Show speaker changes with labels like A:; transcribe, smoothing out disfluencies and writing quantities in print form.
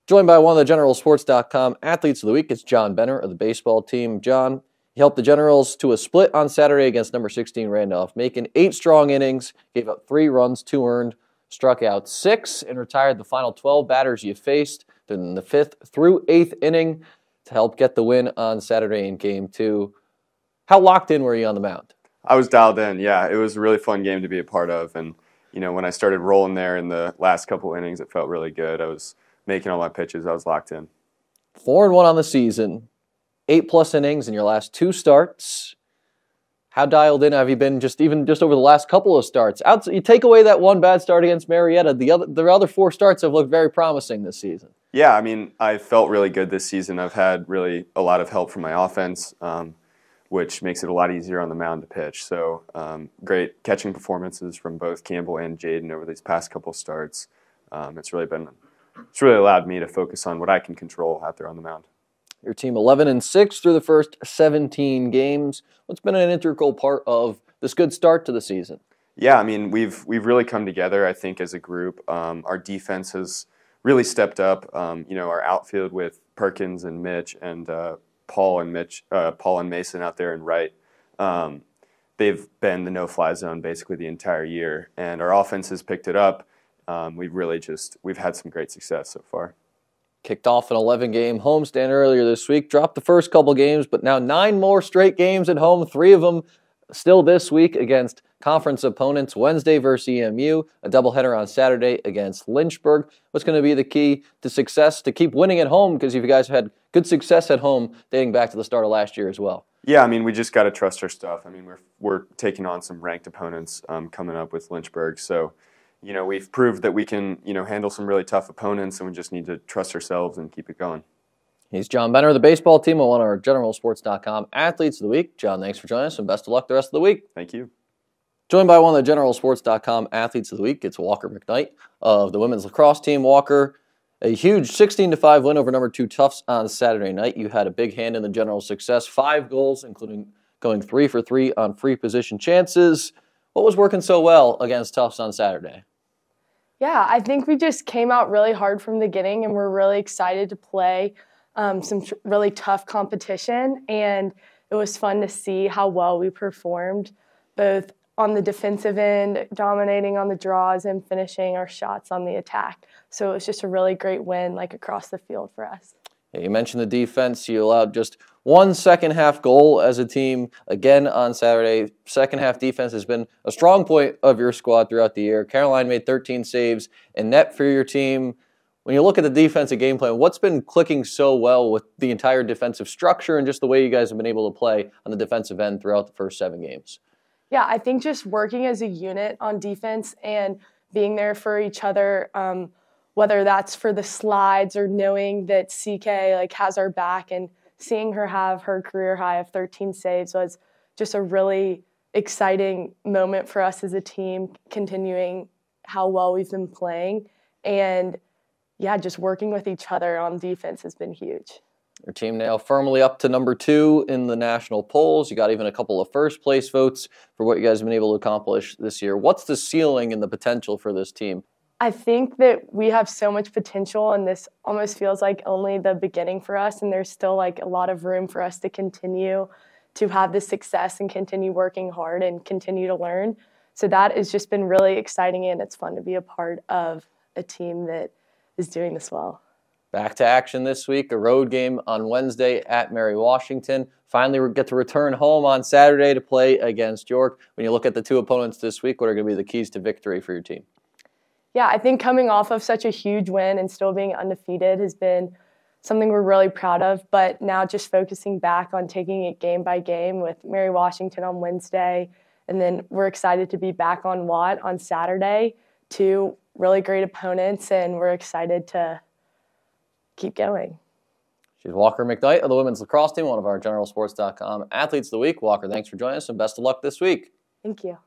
A: Joined by one of the GeneralSports.com athletes of the week, it's John Benner of the baseball team. John, he helped the Generals to a split on Saturday against number 16 Randolph, making 8 strong innings, gave up 3 runs, 2 earned, struck out 6, and retired the final 12 batters you faced in the 5th through 8th inning to help get the win on Saturday in Game 2. How locked in were you on the mound?
B: I was dialed in, yeah. It was a really fun game to be a part of, and when I started rolling there in the last couple innings, it felt really good. I was making all my pitches. I was locked in.
A: 4-1 on the season, 8+ innings in your last 2 starts. How dialed in have you been just over the last couple of starts? You take away that one bad start against Marietta, the other 4 starts have looked very promising this season.
B: Yeah, I felt really good this season. I've had really a lot of help from my offense, which makes it a lot easier on the mound to pitch. So great catching performances from both Campbell and Jaden over these past couple starts. It's really allowed me to focus on what I can control out there on the mound.
A: Your team 11-6 through the first 17 games. What's been an integral part of this good start to the season?
B: Yeah, we've really come together, I think, as a group. Our defense has really stepped up. Our outfield with Perkins and Mitch and Paul and Mason out there in right. They've been the no-fly zone basically the entire year, and our offense has picked it up. We've had some great success so far.
A: Kicked off an 11-game homestand earlier this week, dropped the first couple games, but now 9 more straight games at home, 3 of them still this week against conference opponents. Wednesday versus EMU, a doubleheader on Saturday against Lynchburg. What's going to be the key to success to keep winning at home? Because you guys have had good success at home dating back to the start of last year as well.
B: Yeah, we just got to trust our stuff. We're taking on some ranked opponents coming up with Lynchburg, so we've proved that we can, handle some really tough opponents, and we just need to trust ourselves and keep it going.
A: He's John Benner of the baseball team on one of our GeneralSports.com athletes of the week. John, thanks for joining us, and best of luck the rest of the week.
B: Thank you.
A: Joined by one of the GeneralSports.com athletes of the week, it's Walker McKnight of the women's lacrosse team. Walker, a huge 16-5 win over number 2 Tufts on Saturday night. You had a big hand in the Generals' success, 5 goals, including going 3 for 3 on free position chances. What was working so well against Tufts on Saturday?
C: Yeah, I think we just came out really hard from the beginning, and we're really excited to play some really tough competition. And it was fun to see how well we performed, both on the defensive end, dominating on the draws, and finishing our shots on the attack. So it was just a really great win, across the field for us.
A: Yeah, you mentioned the defense. You allowed just 1 second-half goal as a team again on Saturday. Second-half defense has been a strong point of your squad throughout the year. Caroline made 13 saves in net for your team. When you look at the defensive game plan, what's been clicking so well with the entire defensive structure and just the way you guys have been able to play on the defensive end throughout the first 7 games?
C: Yeah, I think just working as a unit on defense and being there for each other, whether that's for the slides or knowing that CK has our back, and seeing her have her career high of 13 saves was just a really exciting moment for us as a team, continuing how well we've been playing. And yeah, just working with each other on defense has been huge.
A: Your team now firmly up to number 2 in the national polls. You got even a couple of first-place votes for what you guys have been able to accomplish this year. What's the ceiling and the potential for this team?
C: I think that we have so much potential, and this almost feels like only the beginning for us, and there's still a lot of room for us to continue to have this success and continue working hard and continue to learn. So that has just been really exciting, and it's fun to be a part of a team that is doing this well.
A: Back to action this week, a road game on Wednesday at Mary Washington. Finally, we get to return home on Saturday to play against York. When you look at the 2 opponents this week, what are going to be the keys to victory for your team?
C: Yeah, I think coming off of such a huge win and still being undefeated has been something we're really proud of. But now just focusing back on taking it game by game with Mary Washington on Wednesday. And then we're excited to be back on Watt on Saturday. 2 really great opponents, and we're excited to keep going.
A: She's Walker McKnight of the women's lacrosse team, one of our GeneralSports.com athletes of the week. Walker, thanks for joining us, and best of luck this week.
C: Thank you.